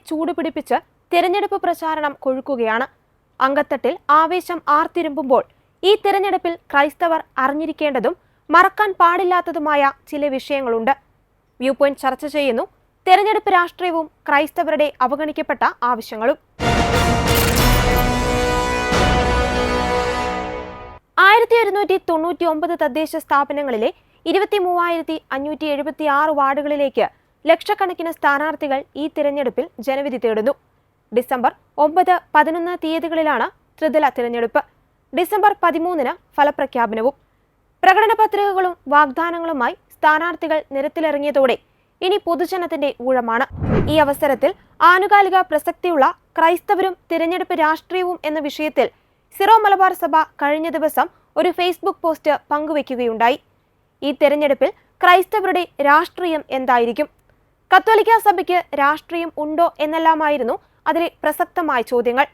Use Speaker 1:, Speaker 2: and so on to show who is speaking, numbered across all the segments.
Speaker 1: ചൂടുപിടിപ്പിച്ച് തിരഞ്ഞെടുപ്പ് പ്രചാരണം കൊഴുക്കുകയാണ്. അങ്കത്തട്ടിൽ ആവേശം ആർത്തിരുമ്പുമ്പോൾ ഈ തിരഞ്ഞെടുപ്പിൽ ക്രൈസ്തവർ അറിഞ്ഞിരിക്കേണ്ടതും മറക്കാൻ പാടില്ലാത്തതുമായ ചില വിഷയങ്ങളുണ്ട്. വ്യൂ പോയിന്റ് ചർച്ച ചെയ്യുന്നു തെരഞ്ഞെടുപ്പ് രാഷ്ട്രീയവും ക്രൈസ്തവരുടെ അവഗണിക്കപ്പെട്ട ആവശ്യങ്ങളും. 1199 തദ്ദേശ സ്ഥാപനങ്ങളിലെ 23,576 വാർഡുകളിലേക്ക് ലക്ഷക്കണക്കിന് സ്ഥാനാർത്ഥികൾ ഈ തിരഞ്ഞെടുപ്പിൽ ജനവിധി തേടുന്നു. ഡിസംബർ 9, 11 തീയതികളിലാണ് ത്രിതല തിരഞ്ഞെടുപ്പ്. ഡിസംബർ 13 ഫലപ്രഖ്യാപനവും. പ്രകടന പത്രികകളും വാഗ്ദാനങ്ങളുമായി സ്ഥാനാർത്ഥികൾ നിരത്തിലിറങ്ങിയതോടെ ഇനി പൊതുജനത്തിന്റെ ഊഴമാണ്. ഈ അവസരത്തിൽ ആനുകാലിക പ്രസക്തിയുള്ള ക്രൈസ്തവരും തിരഞ്ഞെടുപ്പ് രാഷ്ട്രീയവും എന്ന വിഷയത്തിൽ സിറോ മലബാർ സഭ കഴിഞ്ഞ ദിവസം ഒരു ഫേസ്ബുക്ക് പോസ്റ്റ് പങ്കുവയ്ക്കുകയുണ്ടായി. ഈ തിരഞ്ഞെടുപ്പിൽ ക്രൈസ്തവരുടെ രാഷ്ട്രീയം എന്തായിരിക്കും? കത്തോലിക്ക സഭയ്ക്ക് രാഷ്ട്രീയം ഉണ്ടോ എന്നെല്ലാമായിരുന്നു അതിലെ പ്രസക്തമായ ചോദ്യങ്ങൾ.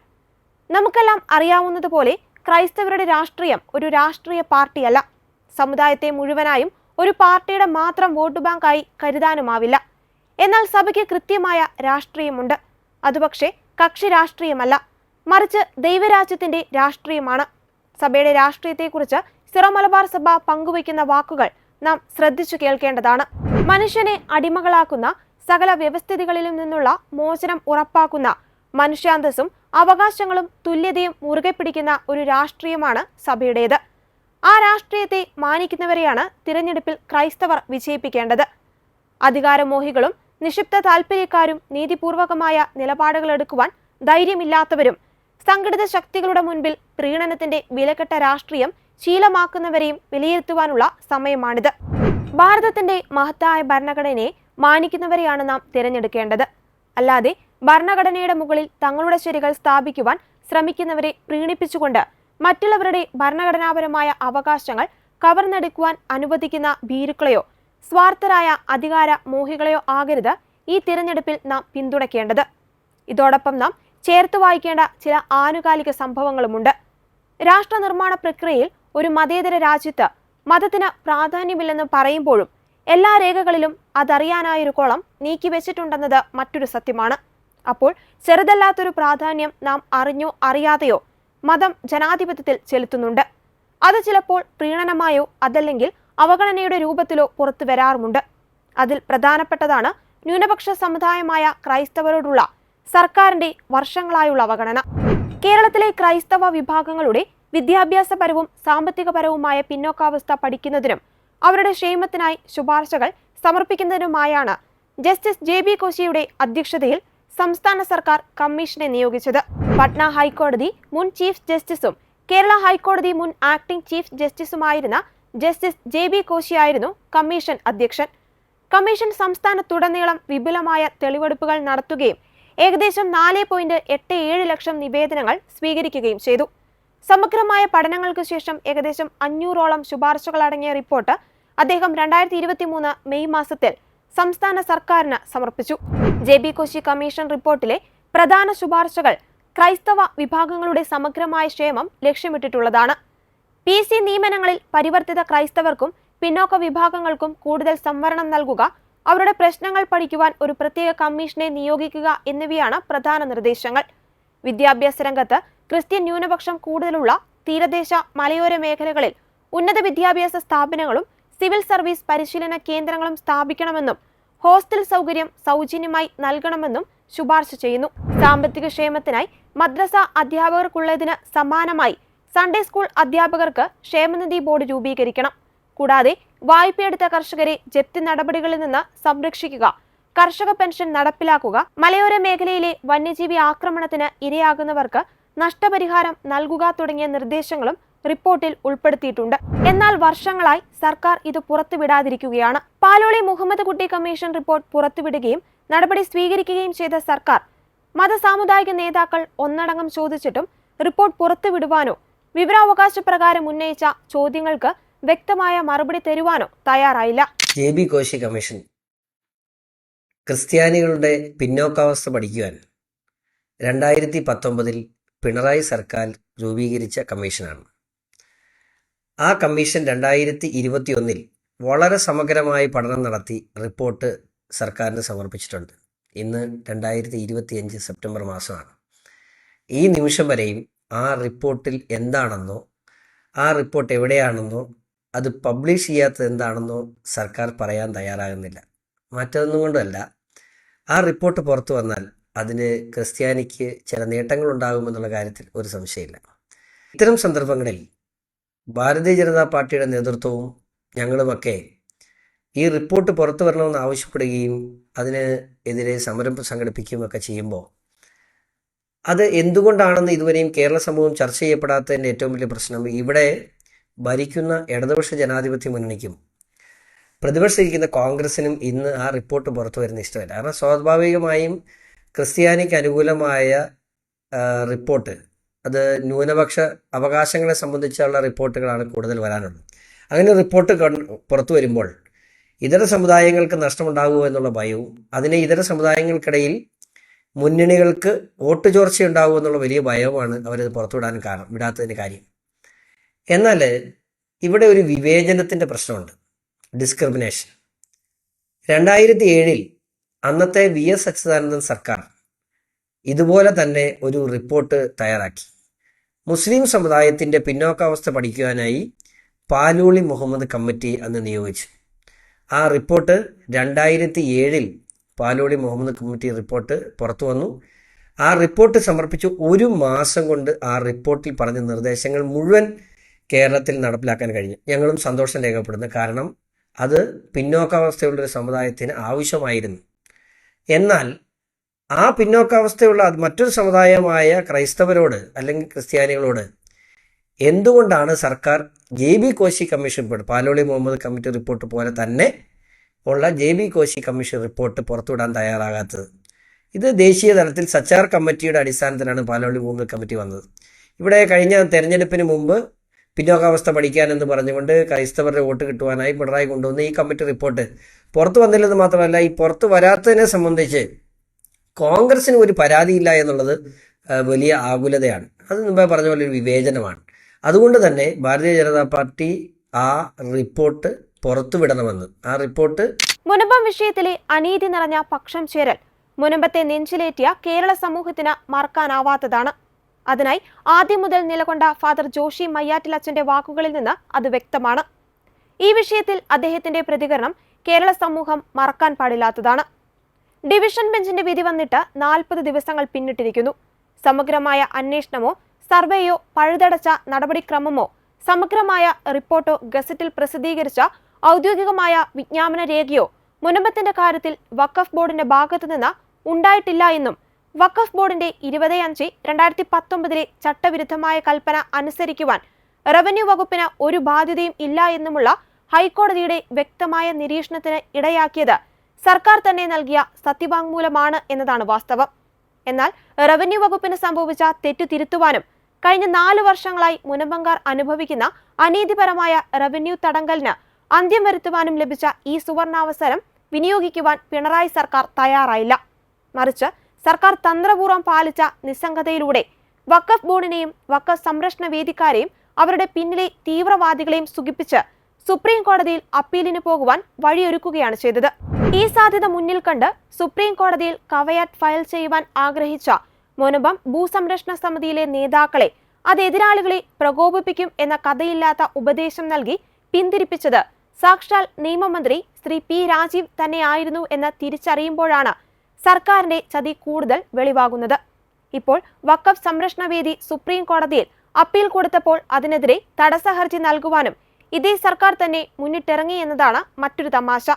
Speaker 1: നമുക്കെല്ലാം അറിയാവുന്നതുപോലെ ക്രൈസ്തവരുടെ രാഷ്ട്രീയം ഒരു രാഷ്ട്രീയ പാർട്ടിയല്ല. സമുദായത്തെ മുഴുവനായും ഒരു പാർട്ടിയുടെ മാത്രം വോട്ട് ബാങ്കായി കരുതാനുമാവില്ല. എന്നാൽ സഭയ്ക്ക് കൃത്യമായ രാഷ്ട്രീയമുണ്ട്. അതുപക്ഷെ കക്ഷി രാഷ്ട്രീയമല്ല, മറിച്ച് ദൈവരാജ്യത്തിന്റെ രാഷ്ട്രീയമാണ്. സഭയുടെ രാഷ്ട്രീയത്തെക്കുറിച്ച് സിറോ മലബാർ സഭ പങ്കുവയ്ക്കുന്ന വാക്കുകൾ നാം ശ്രദ്ധിച്ചു കേൾക്കേണ്ടതാണ്. മനുഷ്യനെ അടിമകളാക്കുന്ന സകല വ്യവസ്ഥിതികളിൽ നിന്നുള്ള മോചനം ഉറപ്പാക്കുന്ന മനുഷ്യാന്തസ്സും അവകാശങ്ങളും തുല്യതയും മുറുകെ പിടിക്കുന്ന ഒരു രാഷ്ട്രീയമാണ് സഭയുടേത്. ആ രാഷ്ട്രീയത്തെ മാനിക്കുന്നവരെയാണ് തിരഞ്ഞെടുപ്പിൽ ക്രൈസ്തവർ വിജയിപ്പിക്കേണ്ടത്. അധികാരമോഹികളും നിക്ഷിപ്ത താൽപര്യക്കാരും നീതിപൂർവകമായ നിലപാടുകളെടുക്കുവാൻ ധൈര്യമില്ലാത്തവരും സംഘടിത ശക്തികളുടെ മുൻപിൽ പ്രീണനത്തിന്റെ വിലക്കെട്ട രാഷ്ട്രീയം ശീലമാക്കുന്നവരെയും വിലയിരുത്തുവാനുള്ള സമയമാണിത്. ഭാരതത്തിന്റെ മഹത്തായ ഭരണഘടനയെ മാനിക്കുന്നവരെയാണ് നാം തിരഞ്ഞെടുക്കേണ്ടത്. അല്ലാതെ ഭരണഘടനയുടെ മുകളിൽ തങ്ങളുടെ ശരികൾ സ്ഥാപിക്കുവാൻ ശ്രമിക്കുന്നവരെ പ്രീണിപ്പിച്ചുകൊണ്ട് മറ്റുള്ളവരുടെ ഭരണഘടനാപരമായ അവകാശങ്ങൾ കവർന്നെടുക്കുവാൻ അനുവദിക്കുന്ന ഭീരുക്കളെയോ സ്വാർത്ഥരായ അധികാര മോഹികളെയോ ആകരുത് ഈ തിരഞ്ഞെടുപ്പിൽ നാം പിന്തുണയ്ക്കേണ്ടത്. ഇതോടൊപ്പം നാം ചേർത്ത് വായിക്കേണ്ട ചില ആനുകാലിക സംഭവങ്ങളുമുണ്ട്. രാഷ്ട്ര നിർമ്മാണ പ്രക്രിയയിൽ ഒരു മതേതര രാജ്യത്ത് മതത്തിന് പ്രാധാന്യമില്ലെന്ന് പറയുമ്പോഴും എല്ലാ രേഖകളിലും അതറിയാനായൊരു കോളം നീക്കിവെച്ചിട്ടുണ്ടെന്നത് മറ്റൊരു സത്യമാണ്. അപ്പോൾ ചെറുതല്ലാത്തൊരു പ്രാധാന്യം നാം അറിഞ്ഞോ അറിയാതെയോ മതം ജനാധിപത്യത്തിൽ ചെലുത്തുന്നുണ്ട്. അത് ചിലപ്പോൾ പ്രീണനമായോ അതല്ലെങ്കിൽ അവഗണനയുടെ രൂപത്തിലോ പുറത്തു വരാറുമുണ്ട്. അതിൽ പ്രധാനപ്പെട്ടതാണ് ന്യൂനപക്ഷ സമുദായമായ ക്രൈസ്തവരോടുള്ള സർക്കാരിന്റെ വർഷങ്ങളായുള്ള അവഗണന. കേരളത്തിലെ ക്രൈസ്തവ വിഭാഗങ്ങളുടെ വിദ്യാഭ്യാസപരവും സാമ്പത്തികപരവുമായ പിന്നോക്കാവസ്ഥ പഠിക്കുന്നതിനും അവരുടെ ക്ഷേമത്തിനായി ശുപാർശകൾ സമർപ്പിക്കുന്നതിനുമായാണ് ജസ്റ്റിസ് JB കോശിയുടെ അധ്യക്ഷതയിൽ സംസ്ഥാന സർക്കാർ കമ്മീഷനെ നിയോഗിച്ചത്. പട്ന ഹൈക്കോടതി മുൻ ചീഫ് ജസ്റ്റിസും കേരള ഹൈക്കോടതി മുൻ ആക്ടിംഗ് ചീഫ് ജസ്റ്റിസുമായിരുന്ന ജസ്റ്റിസ് JB കോശിയായിരുന്നു കമ്മീഷൻ അധ്യക്ഷൻ. കമ്മീഷൻ സംസ്ഥാനത്തുടനീളം വിപുലമായ തെളിവെടുപ്പുകൾ നടത്തുകയും ഏകദേശം 4.87 ലക്ഷം നിവേദനങ്ങൾ സ്വീകരിക്കുകയും ചെയ്തു. സമഗ്രമായ പഠനങ്ങൾക്ക് ശേഷം ഏകദേശം 500ഓളം ശുപാർശകളടങ്ങിയ റിപ്പോർട്ട് അദ്ദേഹം 2023 മെയ് മാസത്തിൽ സംസ്ഥാന സർക്കാരിന് സമർപ്പിച്ചു. JB കോശി കമ്മീഷൻ റിപ്പോർട്ടിലെ പ്രധാന ശുപാർശകൾ ക്രൈസ്തവ വിഭാഗങ്ങളുടെ സമഗ്രമായ ക്ഷേമം ലക്ഷ്യമിട്ടിട്ടുള്ളതാണ്. PC നിയമനങ്ങളിൽ പരിവർത്തിത ക്രൈസ്തവർക്കും പിന്നോക്ക വിഭാഗങ്ങൾക്കും കൂടുതൽ സംവരണം നൽകുക, അവരുടെ പ്രശ്നങ്ങൾ പഠിക്കുവാൻ ഒരു പ്രത്യേക കമ്മീഷനെ നിയോഗിക്കുക എന്നിവയാണ് പ്രധാന നിർദ്ദേശങ്ങൾ. വിദ്യാഭ്യാസ രംഗത്ത് ക്രിസ്ത്യൻ ന്യൂനപക്ഷം കൂടുതലുള്ള തീരദേശ മലയോര മേഖലകളിൽ ഉന്നത വിദ്യാഭ്യാസ സ്ഥാപനങ്ങളും സിവിൽ സർവീസ് പരിശീലന കേന്ദ്രങ്ങളും സ്ഥാപിക്കണമെന്നും ഹോസ്റ്റൽ സൗകര്യം സൗജന്യമായി നൽകണമെന്നും ശുപാർശ ചെയ്യുന്നു. സാമ്പത്തിക ക്ഷേമത്തിനായി മദ്രസ അധ്യാപകർക്കുള്ളതിന് സമാനമായി സൺഡേ സ്കൂൾ അധ്യാപകർക്ക് ക്ഷേമനിധി ബോർഡ് രൂപീകരിക്കണം. കൂടാതെ വായ്പയെടുത്ത കർഷകരെ ജപ്തി നടപടികളിൽ നിന്ന് സംരക്ഷിക്കുക, കർഷക പെൻഷൻ നടപ്പിലാക്കുക, മലയോര മേഖലയിലെ വന്യജീവി ആക്രമണത്തിന് ഇരയാകുന്നവർക്ക് നഷ്ടപരിഹാരം നൽകുക തുടങ്ങിയ നിർദ്ദേശങ്ങളും റിപ്പോർട്ടിൽ ഉൾപ്പെടുത്തിയിട്ടുണ്ട്. എന്നാൽ വർഷങ്ങളായി സർക്കാർ ഇത് പുറത്തുവിടാതിരിക്കുകയാണ്. പാലോളി മുഹമ്മദ് കുട്ടി കമ്മീഷൻ റിപ്പോർട്ട് പുറത്തുവിടുകയും നടപടി സ്വീകരിക്കുകയും ചെയ്ത സർക്കാർ മതസാമുദായിക നേതാക്കൾ ഒന്നടങ്കം ചോദിച്ചിട്ടും റിപ്പോർട്ട് പുറത്തുവിടുവാനോ വിവരാവകാശ പ്രകാരം ഉന്നയിച്ച ചോദ്യങ്ങൾക്ക് വ്യക്തമായ മറുപടി തരുവാനോ തയ്യാറായില്ല.
Speaker 2: JB കോശി കമ്മീഷൻ ക്രിസ്ത്യാനികളുടെ പിന്നോക്കാവസ്ഥ പഠിക്കുവാൻ 2019 പിണറായി സർക്കാർ രൂപീകരിച്ച കമ്മീഷനാണ്. ആ കമ്മീഷൻ 2021 വളരെ സമഗ്രമായി പഠനം നടത്തി റിപ്പോർട്ട് സർക്കാരിന് സമർപ്പിച്ചിട്ടുണ്ട്. ഇന്ന് 2025 സെപ്റ്റംബർ മാസമാണ്. ഈ നിമിഷം വരെയും ആ റിപ്പോർട്ടിൽ എന്താണെന്നോ ആ റിപ്പോർട്ട് എവിടെയാണെന്നോ അത് പബ്ലിഷ് ചെയ്യാത്തത് എന്താണെന്നോ സർക്കാർ പറയാൻ തയ്യാറാകുന്നില്ല. മറ്റൊന്നും കൊണ്ടല്ല, ആ റിപ്പോർട്ട് പുറത്തു വന്നാൽ അതിന് ക്രിസ്ത്യാനിക്ക് ചില നേട്ടങ്ങളുണ്ടാകുമെന്നുള്ള കാര്യത്തിൽ ഒരു സംശയമില്ല. ഇത്തരം സന്ദർഭങ്ങളിൽ ഭാരതീയ ജനതാ പാർട്ടിയുടെ നേതൃത്വവും ഞങ്ങളുമൊക്കെ ഈ റിപ്പോർട്ട് പുറത്തു വരണമെന്ന് ആവശ്യപ്പെടുകയും അതിന് എതിരെ സമരം സംഘടിപ്പിക്കുകയുമൊക്കെ ചെയ്യുമ്പോൾ അത് എന്തുകൊണ്ടാണെന്ന് ഇതുവരെയും കേരള സമൂഹം ചർച്ച ചെയ്യപ്പെടാത്തതിൻ്റെ ഏറ്റവും വലിയ പ്രശ്നം, ഇവിടെ ഭരിക്കുന്ന ഇടതുപക്ഷ ജനാധിപത്യ മുന്നണിക്കും പ്രതിപക്ഷത്തിരിക്കുന്ന കോൺഗ്രസിനും ഇന്ന് ആ റിപ്പോർട്ട് പുറത്തു വരുന്ന ഇഷ്ടമല്ല. കാരണം സ്വാഭാവികമായും ക്രിസ്ത്യാനിക്ക് അനുകൂലമായ റിപ്പോർട്ട്, അത് ന്യൂനപക്ഷ അവകാശങ്ങളെ സംബന്ധിച്ചുള്ള റിപ്പോർട്ടുകളാണ് കൂടുതൽ വരാനുള്ളത്. അങ്ങനെ റിപ്പോർട്ട് പുറത്തു വരുമ്പോൾ ഇതര സമുദായങ്ങൾക്ക് നഷ്ടമുണ്ടാകുമോ എന്നുള്ള ഭയവും, അതിനെ ഇതര സമുദായങ്ങൾക്കിടയിൽ മുന്നണികൾക്ക് വോട്ട് ചോർച്ചയുണ്ടാകുമോ എന്നുള്ള വലിയ ഭയവുമാണ് അവരത് പുറത്തുവിടാൻ വിടാത്തതിന് കാര്യം. എന്നാൽ ഇവിടെ ഒരു വിവേചനത്തിൻ്റെ പ്രശ്നമുണ്ട്, ഡിസ്ക്രിമിനേഷൻ. 2007 അന്നത്തെ VS അച്യുതാനന്ദൻ സർക്കാർ ഇതുപോലെ തന്നെ ഒരു റിപ്പോർട്ട് തയ്യാറാക്കി. മുസ്ലിം സമുദായത്തിൻ്റെ പിന്നോക്കാവസ്ഥ പഠിക്കുവാനായി പാലോളി മുഹമ്മദ് കമ്മിറ്റി അന്ന് നിയോഗിച്ചു. ആ report 2007 Paloli Muhammad committee report പുറത്തു വന്നു. ആ റിപ്പോർട്ട് സമർപ്പിച്ച് 1 മാസം കൊണ്ട് ആ റിപ്പോർട്ടിൽ പറഞ്ഞ നിർദ്ദേശങ്ങൾ മുഴുവൻ കേരളത്തിൽ നടപ്പിലാക്കാൻ കഴിഞ്ഞു. ഞങ്ങളും സന്തോഷം രേഖപ്പെടുന്നു. കാരണം അത് പിന്നോക്കാവസ്ഥയുള്ളൊരു സമുദായത്തിന് ആവശ്യമായിരുന്നു. എന്നാൽ ആ പിന്നോക്കാവസ്ഥയുള്ള മറ്റൊരു സമുദായമായ ക്രൈസ്തവരോട് അല്ലെങ്കിൽ ക്രിസ്ത്യാനികളോട് എന്തുകൊണ്ടാണ് സർക്കാർ JB Koshy commission report, Paloli Muhammad committee report പോലെ തന്നെ ഉള്ള JB കോശി കമ്മീഷൻ റിപ്പോർട്ട് പുറത്തുവിടാൻ തയ്യാറാകാത്തത്? ഇത് ദേശീയ തലത്തിൽ സച്ചാർ കമ്മിറ്റിയുടെ അടിസ്ഥാനത്തിലാണ് പാലോളി മുഹമ്മദ് കമ്മിറ്റി വന്നത്. ഇവിടെ കഴിഞ്ഞ തെരഞ്ഞെടുപ്പിന് മുമ്പ് പിന്നോക്കാവസ്ഥ പഠിക്കാനെന്ന് പറഞ്ഞുകൊണ്ട് ക്രൈസ്തവരുടെ വോട്ട് കിട്ടുവാനായി പിണറായി കൊണ്ടുവന്ന ഈ കമ്മിറ്റി റിപ്പോർട്ട് പുറത്തു വന്നില്ലെന്ന് മാത്രമല്ല, ഈ പുറത്തു വരാത്തതിനെ സംബന്ധിച്ച് കോൺഗ്രസിന് ഒരു പരാതിയില്ല എന്നുള്ളത് വലിയ ആകുലതയാണ്. അത് മുമ്പേ പറഞ്ഞ പോലെ ഒരു വിവേചനമാണ്. അതുകൊണ്ട് തന്നെ ഭാരതീയ ജനതാ പാർട്ടി ആ റിപ്പോർട്ട് പുറത്തുവിടണമെന്ന്, ആ റിപ്പോർട്ട്
Speaker 1: മുനമ്പം വിഷയത്തിലെ അനീതി നിറഞ്ഞ പക്ഷം ചേരൽ മുനമ്പത്തെ നെഞ്ചിലേറ്റിയ കേരള സമൂഹത്തിന് മറക്കാനാവാത്തതാണ്. അതിനായി ആദ്യം മുതൽ നിലകൊണ്ട ഫാദർ ജോഷി മയ്യാറ്റിലച്ചന്റെ വാക്കുകളിൽ നിന്ന് അത് വ്യക്തമാണ്. ഈ വിഷയത്തിൽ അദ്ദേഹത്തിന്റെ പ്രതികരണം കേരള സമൂഹം മറക്കാൻ പാടില്ലാത്തതാണ്. ഡിവിഷൻ ബെഞ്ചിന്റെ വിധി വന്നിട്ട് 40 ദിവസങ്ങൾ പിന്നിട്ടിരിക്കുന്നു. സമഗ്രമായ അന്വേഷണമോ സർവേയോ പഴുതടച്ച നടപടിക്രമമോ സമഗ്രമായ റിപ്പോർട്ടോ ഗസറ്റിൽ പ്രസിദ്ധീകരിച്ച ഔദ്യോഗികമായ വിജ്ഞാപന രേഖയോ മുനമ്പത്തിന്റെ കാര്യത്തിൽ വഖഫ് ബോർഡിന്റെ ഭാഗത്തുനിന്ന് ഉണ്ടായിട്ടില്ല എന്നും വഖഫ് ബോർഡിന്റെ 20/5/2019 ചട്ടവിരുദ്ധമായ കൽപ്പന അനുസരിക്കുവാൻ റവന്യൂ വകുപ്പിന് ഒരു ബാധ്യതയും ഇല്ല എന്നുമുള്ള ഹൈക്കോടതിയുടെ വ്യക്തമായ നിരീക്ഷണത്തിന് ഇടയാക്കിയത് സർക്കാർ തന്നെ നൽകിയ സത്യവാങ്മൂലമാണ് എന്നതാണ് വാസ്തവം. എന്നാൽ റവന്യൂ വകുപ്പിന് സംഭവിച്ച തെറ്റു തിരുത്തുവാനും കഴിഞ്ഞ 4 വർഷങ്ങളായി മുനമ്പങ്കാർ അനുഭവിക്കുന്ന അനീതിപരമായ റവന്യൂ തടങ്കലിന് അന്ത്യം വരുത്തുവാനും ലഭിച്ച ഈ സുവർണാവസരം വിനിയോഗിക്കുവാൻ പിണറായി സർക്കാർ തയ്യാറായില്ല. മറിച്ച് സർക്കാർ തന്ത്രപൂർവ്വം പാലിച്ച നിസ്സംഗതയിലൂടെ വഖഫ് ബോർഡിനെയും വഖഫ് സംരക്ഷണ വേദിക്കാരെയും അവരുടെ പിന്നിലെ തീവ്രവാദികളെയും സുഖിപ്പിച്ച് സുപ്രീം കോടതിയിൽ അപ്പീലിന് പോകുവാൻ വഴിയൊരുക്കുകയാണ് ചെയ്തത്. ഈ സാധ്യത മുന്നിൽ കണ്ട് സുപ്രീം കോടതിയിൽ കവയാറ്റ് ഫയൽ ചെയ്യുവാൻ ആഗ്രഹിച്ച മുനമ്പം ഭൂസംരക്ഷണ സമിതിയിലെ നേതാക്കളെ അത് എതിരാളികളെ പ്രകോപിപ്പിക്കും എന്ന കഥയില്ലാത്ത ഉപദേശം നൽകി പിന്തിരിപ്പിച്ചത് സാക്ഷാൽ നിയമമന്ത്രി ശ്രീ P. രാജീവ് തന്നെയായിരുന്നു എന്ന് തിരിച്ചറിയുമ്പോഴാണ് സർക്കാരിന്റെ ചതി കൂടുതൽ വെളിവാകുന്നത്. ഇപ്പോൾ വഖഫ് സംരക്ഷണ വേദി സുപ്രീം കോടതിയിൽ അപ്പീൽ കൊടുത്തപ്പോൾ അതിനെതിരെ തടസ്സ ഹർജി നൽകുവാനും ഇതേ സർക്കാർ തന്നെ മുന്നിട്ടിറങ്ങി എന്നതാണ് മറ്റൊരു തമാശ.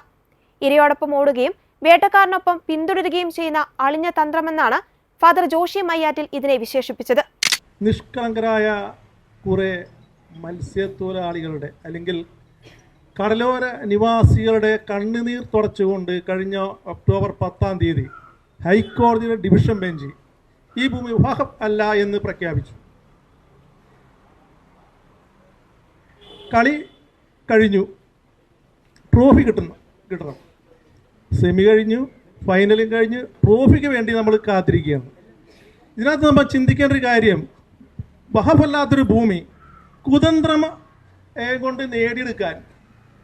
Speaker 1: ഇരയോടൊപ്പം ഓടുകയും വേട്ടക്കാരനൊപ്പം പിന്തുടരുകയും ചെയ്യുന്ന അളിഞ്ഞ തന്ത്രമെന്നാണ് ഫാദർ ജോഷി മയ്യാറ്റിൽ ഇതിനെ വിശേഷിപ്പിച്ചത്.
Speaker 3: നിഷ്കളങ്കരായ കുറെ മത്സ്യത്തൊഴിലാളികളുടെ അല്ലെങ്കിൽ കടലോര നിവാസികളുടെ കണ്ണുനീർ തുടച്ചുകൊണ്ട് കഴിഞ്ഞ ഒക്ടോബർ 10 ഹൈക്കോടതിയുടെ ഡിവിഷൻ ബെഞ്ച് ഈ ഭൂമി വഖഫ് അല്ല എന്ന് പ്രഖ്യാപിച്ചു. കളി കഴിഞ്ഞു, ട്രോഫി കിട്ടണം. സെമി കഴിഞ്ഞു, ഫൈനലും കഴിഞ്ഞ് ട്രോഫിക്ക് വേണ്ടി നമ്മൾ കാത്തിരിക്കുകയാണ്. ഇതിനകത്ത് നമ്മൾ ചിന്തിക്കേണ്ട ഒരു കാര്യം, വഖഫ് അല്ലാത്തൊരു ഭൂമി കുതന്ത്രം കൊണ്ട് നേടിയെടുക്കാൻ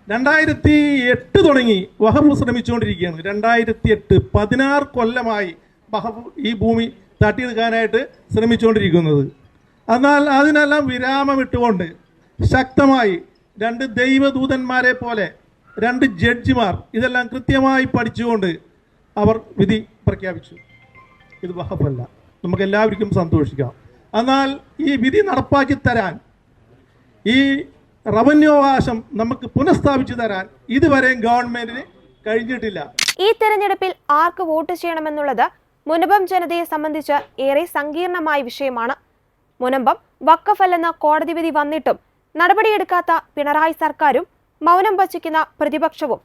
Speaker 3: 2008 തുടങ്ങി വഖഫ് ശ്രമിച്ചുകൊണ്ടിരിക്കുകയാണ്. 2008 16 കൊല്ലമായി വഖഫ് ഈ ഭൂമി തട്ടിയെടുക്കാനായിട്ട് ശ്രമിച്ചുകൊണ്ടിരിക്കുന്നത്. എന്നാൽ അതിനെല്ലാം വിരാമമിട്ടുകൊണ്ട് ശക്തമായി 2 ദൈവദൂതന്മാരെ പോലെ 2 ജഡ്ജിമാർ ഇതെല്ലാം കൃത്യമായി പഠിച്ചുകൊണ്ട് അവർ വിധി പ്രഖ്യാപിച്ചു. ഇത് വഖഫല്ല, നമുക്ക് എല്ലാവർക്കും സന്തോഷിക്കാം. എന്നാൽ ഈ വിധി നടപ്പാക്കി തരാൻ, ഈ റവന്യൂ അവകാശം നമുക്ക് പുനഃസ്ഥാപിച്ചു തരാൻ ഇതുവരെയും ഗവൺമെന്റിന് കഴിഞ്ഞിട്ടില്ല.
Speaker 1: ഈ തെരഞ്ഞെടുപ്പിൽ ആർക്ക് വോട്ട് ചെയ്യണമെന്നുള്ളത് മുനമ്പം ജനതയെ സംബന്ധിച്ച് ഏറെ സങ്കീർണമായ വിഷയമാണ്. മുനമ്പം വഖഫല്ലെന്ന കോടതി വിധി വന്നിട്ടും നടപടിയെടുക്കാത്ത പിണറായി സർക്കാരും മൗനം വച്ചിക്കുന്ന പ്രതിപക്ഷവും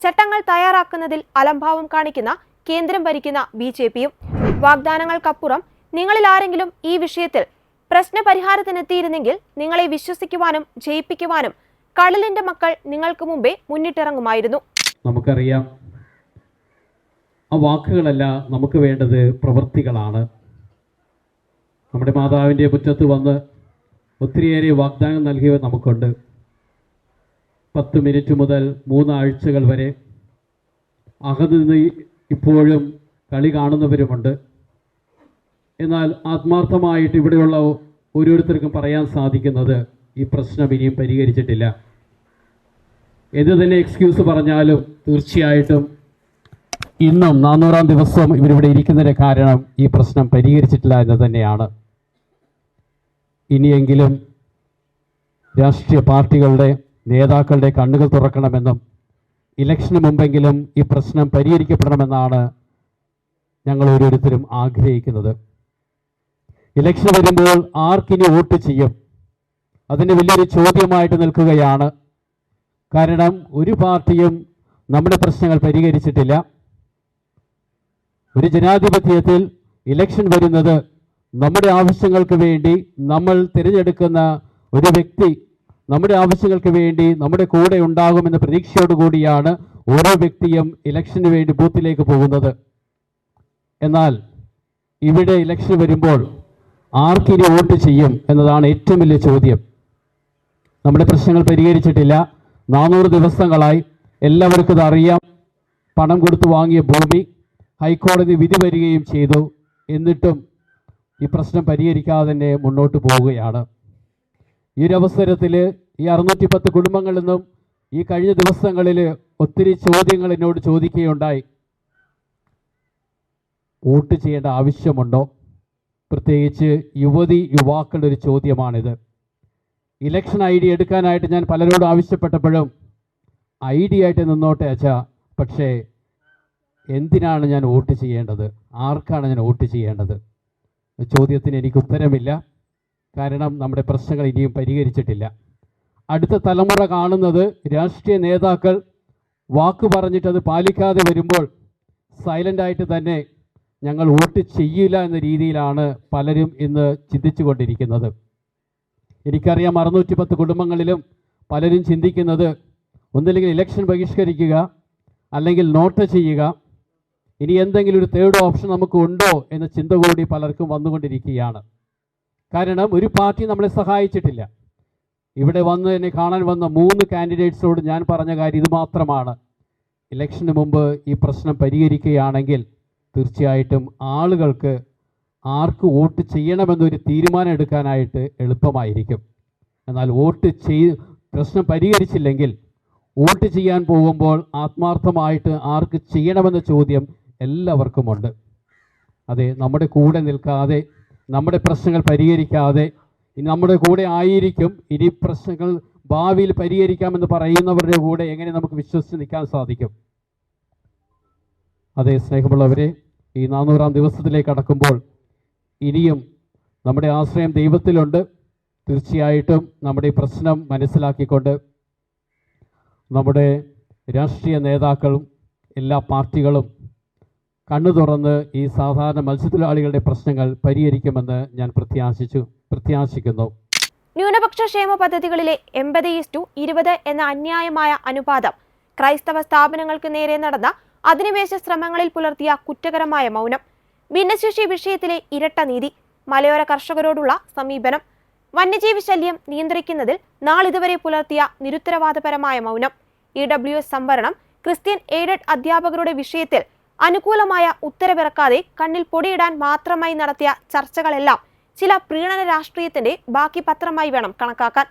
Speaker 1: ചട്ടങ്ങൾ തയ്യാറാക്കുന്നതിൽ അലംഭാവം കാണിക്കുന്ന കേന്ദ്രം ഭരിക്കുന്ന BJPയും വാഗ്ദാനങ്ങൾക്കപ്പുറം നിങ്ങളിൽ ആരെങ്കിലും ഈ വിഷയത്തിൽ പ്രശ്നപരിഹാരത്തിനെത്തിയിരുന്നെങ്കിൽ നിങ്ങളെ വിശ്വസിക്കുവാനും ജയിപ്പിക്കുവാനും കടലിന്റെ മക്കൾ നിങ്ങൾക്ക് മുമ്പേ മുന്നിട്ടിറങ്ങുമായിരുന്നു.
Speaker 4: നമുക്കറിയാം, ആ വാക്കുകളല്ല നമുക്ക് വേണ്ടത്, പ്രവൃത്തികളാണ്. നമ്മുടെ മാതാവിൻ്റെ മുറ്റത്ത് വന്ന് ഒത്തിരിയേറെ വാഗ്ദാനം നൽകിയവർ നമുക്കുണ്ട്. 10 മിനിറ്റ് മുതൽ 3 ആഴ്ചകൾ വരെ അകന്ന് ഇപ്പോഴും കളി കാണുന്നവരുമുണ്ട്. എന്നാൽ ആത്മാർത്ഥമായിട്ട് ഇവിടെയുള്ള ഓരോരുത്തർക്കും പറയാൻ സാധിക്കുന്നത് ഈ പ്രശ്നം ഇനിയും പരിഹരിച്ചിട്ടില്ല. എന്ത് തന്നെ എക്സ്ക്യൂസ് പറഞ്ഞാലും തീർച്ചയായിട്ടും ഇന്നും 400-ാം ദിവസം ഇവരിവിടെ ഇരിക്കുന്നതിന് കാരണം ഈ പ്രശ്നം പരിഹരിച്ചിട്ടില്ല എന്ന് തന്നെയാണ്. ഇനിയെങ്കിലും രാഷ്ട്രീയ പാർട്ടികളുടെ നേതാക്കളുടെ കണ്ണുകൾ തുറക്കണമെന്നും ഇലക്ഷന് മുമ്പെങ്കിലും ഈ പ്രശ്നം പരിഹരിക്കപ്പെടണമെന്നാണ് ഞങ്ങൾ ഓരോരുത്തരും ആഗ്രഹിക്കുന്നത്. ഇലക്ഷൻ വരുമ്പോൾ ആർക്കിനി വോട്ട് ചെയ്യും? അതിന് വലിയൊരു ചോദ്യമായിട്ട് നിൽക്കുകയാണ്. കാരണം ഒരു പാർട്ടിയും നമ്മുടെ പ്രശ്നങ്ങൾ പരിഹരിച്ചിട്ടില്ല. ഒരു ജനാധിപത്യത്തിൽ ഇലക്ഷൻ വരുന്നത് നമ്മുടെ ആവശ്യങ്ങൾക്ക് വേണ്ടി നമ്മൾ തിരഞ്ഞെടുക്കുന്ന ഒരു വ്യക്തി നമ്മുടെ ആവശ്യങ്ങൾക്ക് വേണ്ടി നമ്മുടെ കൂടെ ഉണ്ടാകുമെന്ന പ്രതീക്ഷയോടുകൂടിയാണ് ഓരോ വ്യക്തിയും ഇലക്ഷന് വേണ്ടി ബൂത്തിലേക്ക് പോകുന്നത്. എന്നാൽ ഇവിടെ ഇലക്ഷൻ വരുമ്പോൾ ആർക്കിനി വോട്ട് ചെയ്യും എന്നതാണ് ഏറ്റവും വലിയ ചോദ്യം. നമ്മുടെ പ്രശ്നങ്ങൾ പരിഹരിച്ചിട്ടില്ല. 400 ദിവസങ്ങളായി, എല്ലാവർക്കും ഇത് അറിയാം. പണം കൊടുത്തു വാങ്ങിയ ഭൂമി ഹൈക്കോടതി വിധി വരികയും ചെയ്തു. എന്നിട്ടും ഈ പ്രശ്നം പരിഹരിക്കാതെ തന്നെ മുന്നോട്ട് പോവുകയാണ്. ഈ ഒരു അവസരത്തിൽ ഈ 610 കുടുംബങ്ങളിൽ നിന്നും ഈ കഴിഞ്ഞ ദിവസങ്ങളിൽ ഒത്തിരി ചോദ്യങ്ങൾ എന്നോട് ചോദിക്കുകയുണ്ടായി. വോട്ട് ചെയ്യേണ്ട ആവശ്യമുണ്ടോ? പ്രത്യേകിച്ച് യുവാക്കളുടെ ഒരു ചോദ്യമാണിത്. ഇലക്ഷൻ ID എടുക്കാനായിട്ട് ഞാൻ പലരോടും ആവശ്യപ്പെട്ടപ്പോഴും ID ആയിട്ട് നിന്നോട്ടെ അച്ഛാ, പക്ഷേ എന്തിനാണ് ഞാൻ വോട്ട് ചെയ്യേണ്ടത്? ആർക്കാണ് ഞാൻ വോട്ട് ചെയ്യേണ്ടത്? ചോദ്യത്തിന് എനിക്ക് ഉത്തരമില്ല. കാരണം നമ്മുടെ പ്രശ്നങ്ങൾ ഇനിയും പരിഹരിച്ചിട്ടില്ല. അടുത്ത തലമുറ കാണുന്നത് രാഷ്ട്രീയ നേതാക്കൾ വാക്ക് പറഞ്ഞിട്ടത് പാലിക്കാതെ വരുമ്പോൾ സൈലൻ്റായിട്ട് തന്നെ ഞങ്ങൾ വോട്ട് ചെയ്യില്ല എന്ന രീതിയിലാണ് പലരും ഇന്ന് ചിന്തിച്ചു കൊണ്ടിരിക്കുന്നത്. എനിക്കറിയാം 610 കുടുംബങ്ങളിലും പലരും ചിന്തിക്കുന്നത് ഒന്നില്ലെങ്കിൽ ഇലക്ഷൻ ബഹിഷ്കരിക്കുക, അല്ലെങ്കിൽ നോട്ട് ചെയ്യുക, ഇനി എന്തെങ്കിലും ഒരു തേർഡ് ഓപ്ഷൻ നമുക്ക് ഉണ്ടോ എന്ന ചിന്ത കൂടി പലർക്കും വന്നുകൊണ്ടിരിക്കുകയാണ്. കാരണം ഒരു പാർട്ടി നമ്മളെ സഹായിച്ചിട്ടില്ല. ഇവിടെ വന്ന് എന്നെ കാണാൻ വന്ന 3 കാൻഡിഡേറ്റ്സോട് ഞാൻ പറഞ്ഞ കാര്യം ഇത് മാത്രമാണ്. ഇലക്ഷന് മുമ്പ് ഈ പ്രശ്നം പരിഹരിക്കുകയാണെങ്കിൽ തീർച്ചയായിട്ടും ആളുകൾക്ക് ആർക്ക് വോട്ട് ചെയ്യണമെന്നൊരു തീരുമാനം എടുക്കാനായിട്ട് എളുപ്പമായിരിക്കും. എന്നാൽ പ്രശ്നം പരിഹരിച്ചില്ലെങ്കിൽ വോട്ട് ചെയ്യാൻ പോകുമ്പോൾ ആത്മാർത്ഥമായിട്ട് ആർക്ക് ചെയ്യണമെന്ന ചോദ്യം എല്ലാവർക്കുമുണ്ട്. അതെ, നമ്മുടെ കൂടെ നിൽക്കാതെ, നമ്മുടെ പ്രശ്നങ്ങൾ പരിഹരിക്കാതെ, നമ്മുടെ കൂടെ ആയിരിക്കും ഇനി പ്രശ്നങ്ങൾ ഭാവിയിൽ പരിഹരിക്കാമെന്ന് പറയുന്നവരുടെ കൂടെ എങ്ങനെ നമുക്ക് വിശ്വസിച്ച് നിൽക്കാൻ സാധിക്കും? അതെ സ്നേഹമുള്ളവരെ, ഈ 400-ാം ദിവസത്തിലേക്ക് കടക്കുമ്പോൾ ഇനിയും നമ്മുടെ ആശ്രയം ദൈവത്തിലുണ്ട്. തീർച്ചയായിട്ടും നമ്മുടെ ഈ പ്രശ്നം മനസ്സിലാക്കിക്കൊണ്ട് നമ്മുടെ രാഷ്ട്രീയ നേതാക്കളും എല്ലാ പാർട്ടികളും കണ്ണു തുറന്ന് ഈ സാധാരണ മത്സ്യത്തൊഴിലാളികളുടെ പ്രശ്നങ്ങൾ പരിഹരിക്കുമെന്ന് ഞാൻ പ്രത്യാശിക്കുന്നു.
Speaker 1: ന്യൂനപക്ഷ ക്ഷേമ പദ്ധതികളിലെ 80:20 എന്ന അന്യായമായ അനുപാതം, ക്രൈസ്തവ സ്ഥാപനങ്ങൾക്ക് നേരെ നടന്ന അധിനിവേശ ശ്രമങ്ങളിൽ പുലർത്തിയ കുറ്റകരമായ മൗനം, ഭിന്നശേഷി വിഷയത്തിലെ ഇരട്ട നീതി, മലയോര കർഷകരോടുള്ള സമീപനം, വന്യജീവി ശല്യം നിയന്ത്രിക്കുന്നതിൽ നാളിതുവരെ പുലർത്തിയ നിരുത്തരവാദപരമായ മൗനം, EWS സംവരണം, ക്രിസ്ത്യൻ എയ്ഡഡ് അധ്യാപകരുടെ വിഷയത്തിൽ അനുകൂലമായ ഉത്തരവിറക്കാതെ കണ്ണിൽ പൊടിയിടാൻ മാത്രമായി നടത്തിയ ചർച്ചകളെല്ലാം ചില പ്രീണന രാഷ്ട്രീയത്തിന്റെ ബാക്കി പത്രമായി വേണം കണക്കാക്കാൻ.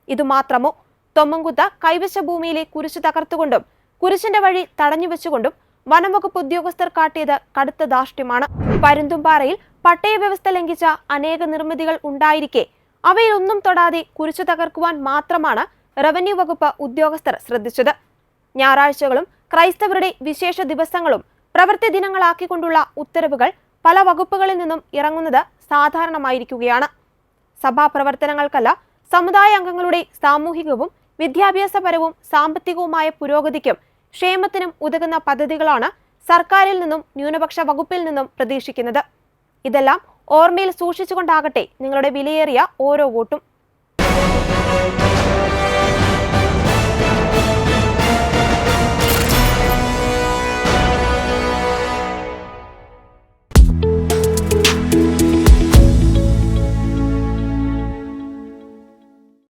Speaker 1: ഇതുമാത്രമോ? തൊമ്മൻകുത്ത് കൈവശ ഭൂമിയിലെ കുരിശ് തകർത്തുകൊണ്ടും കുരിശിന്റെ വഴി തടഞ്ഞുവെച്ചുകൊണ്ടും വനംവകുപ്പ് ഉദ്യോഗസ്ഥർ കാട്ടിയത് കടുത്ത ധാർഷ്ട്യമാണ്. പരുന്തുംപാറയിൽ പട്ടയ വ്യവസ്ഥ ലംഘിച്ച അനേക നിർമ്മിതികൾ ഉണ്ടായിരിക്കെ അവയിലൊന്നും തൊടാതെ കുരിശു തകർക്കുവാൻ മാത്രമാണ് റവന്യൂ വകുപ്പ് ഉദ്യോഗസ്ഥർ ശ്രദ്ധിച്ചത്. ഞായറാഴ്ചകളും ക്രൈസ്തവരുടെ വിശേഷ ദിവസങ്ങളും പ്രവൃത്തി ദിനങ്ങളാക്കിക്കൊണ്ടുള്ള ഉത്തരവുകൾ പല വകുപ്പുകളിൽ നിന്നും ഇറങ്ങുന്നത് സാധാരണമായിരിക്കുകയാണ്. സഭാ പ്രവർത്തനങ്ങൾക്കല്ല, സമുദായ അംഗങ്ങളുടെ സാമൂഹികവും വിദ്യാഭ്യാസപരവും സാമ്പത്തികവുമായ പുരോഗതിക്കും ക്ഷേമത്തിനും ഉതകുന്ന പദ്ധതികളാണ് സർക്കാരിൽ നിന്നും ന്യൂനപക്ഷ വകുപ്പിൽ നിന്നും പ്രതീക്ഷിക്കുന്നത്. ഇതെല്ലാം ഓർമ്മയിൽ സൂക്ഷിച്ചുകൊണ്ടാകട്ടെ നിങ്ങളുടെ വിലയേറിയ ഓരോ വോട്ടും.